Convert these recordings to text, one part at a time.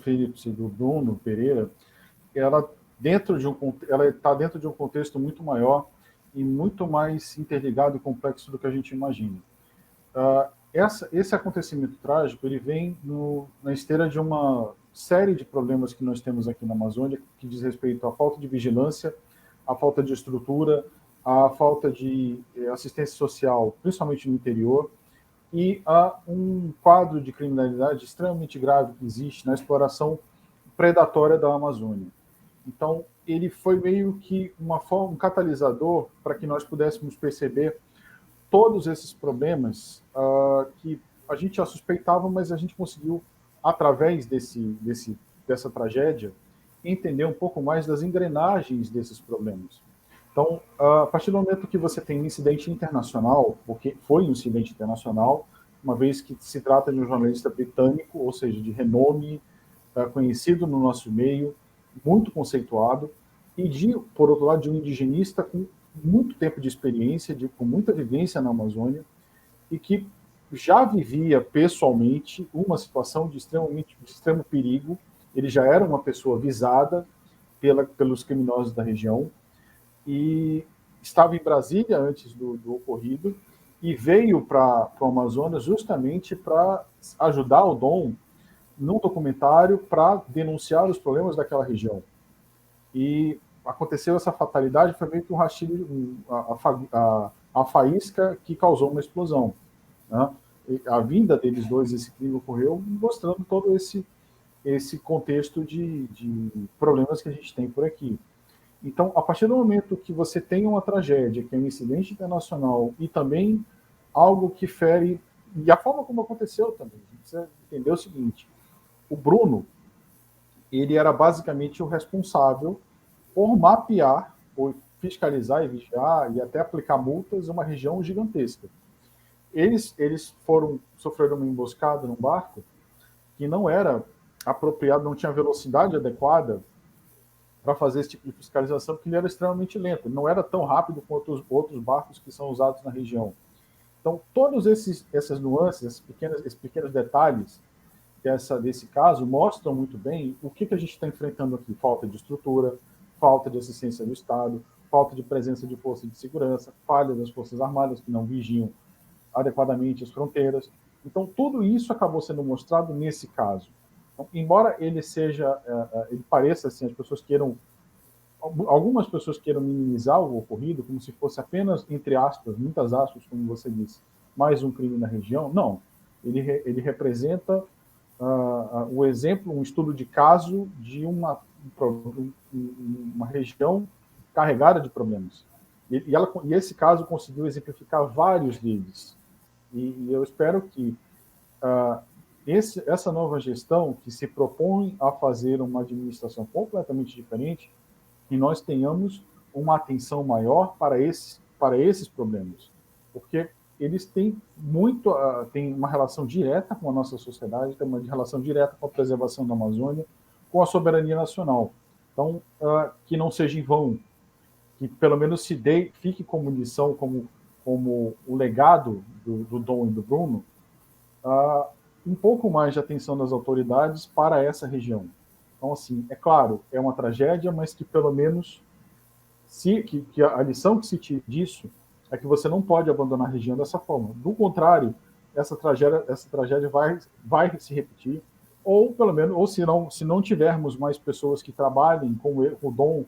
Phillips e do Bruno Pereira, ela está dentro de um contexto muito maior e muito mais interligado e complexo do que a gente imagina. Esse acontecimento trágico, ele vem na esteira de uma série de problemas que nós temos aqui na Amazônia, que diz respeito à falta de vigilância, à falta de estrutura, à falta de assistência social, principalmente no interior, e a um quadro de criminalidade extremamente grave que existe na exploração predatória da Amazônia. Então, ele foi meio que um catalisador para que nós pudéssemos perceber todos esses problemas que a gente já suspeitava, mas a gente conseguiu, através dessa tragédia, entender um pouco mais das engrenagens desses problemas. Então, a partir do momento que você tem um incidente internacional, porque foi um incidente internacional, uma vez que se trata de um jornalista britânico, ou seja, de renome, conhecido no nosso meio, muito conceituado, e, por outro lado, de um indigenista com muito tempo de experiência, com muita vivência na Amazônia, e que já vivia pessoalmente uma situação de extremo perigo. Ele já era uma pessoa visada pelos criminosos da região, e estava em Brasília antes do ocorrido, e veio para o Amazonas justamente para ajudar o Dom num documentário para denunciar os problemas daquela região. E aconteceu essa fatalidade, foi meio que um rastilho, a faísca que causou uma explosão. Né? A vinda deles dois, esse crime ocorreu, mostrando todo esse contexto de problemas que a gente tem por aqui. Então, a partir do momento que você tem uma tragédia, que é um incidente internacional, e também algo que fere, e a forma como aconteceu também, a gente precisa entender o seguinte: o Bruno, ele era basicamente o responsável por mapear, por fiscalizar e vigiar e até aplicar multas em uma região gigantesca. Eles sofreram uma emboscada num barco que não era apropriado, não tinha velocidade adequada para fazer esse tipo de fiscalização, porque ele era extremamente lento, ele não era tão rápido quanto os outros barcos que são usados na região. Então, todos essas nuances, esses pequenos detalhes desse caso mostram muito bem o que a gente está enfrentando aqui: falta de estrutura, falta de assistência do Estado, falta de presença de forças de segurança, falha das Forças Armadas que não vigiam adequadamente as fronteiras. Então, tudo isso acabou sendo mostrado nesse caso. Então, embora ele pareça assim, algumas pessoas queiram minimizar o ocorrido como se fosse apenas, entre aspas, muitas aspas, como você disse, mais um crime na região. Não, ele representa o exemplo, um estudo de caso de uma região carregada de problemas. E esse caso conseguiu exemplificar vários deles. E eu espero que essa nova gestão, que se propõe a fazer uma administração completamente diferente, que nós tenhamos uma atenção maior para esses problemas, porque eles têm uma relação direta com a nossa sociedade, têm uma relação direta com a preservação da Amazônia, com a soberania nacional. Então, que não seja em vão, que pelo menos fique como lição, como o legado do Dom e do Bruno, um pouco mais de atenção das autoridades para essa região. Então, assim, é claro, é uma tragédia, mas que pelo menos que a lição que se tira disso é que você não pode abandonar a região dessa forma. Do contrário, essa tragédia vai se repetir, ou pelo menos, ou se não tivermos mais pessoas que trabalhem como o Dom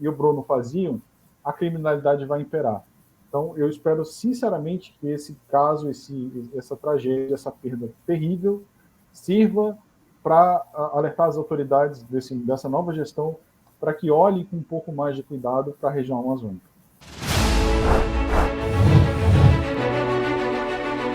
e o Bruno faziam, a criminalidade vai imperar. Então, eu espero sinceramente que esse caso, essa tragédia, essa perda terrível, sirva para alertar as autoridades dessa nova gestão para que olhem com um pouco mais de cuidado para a região amazônica.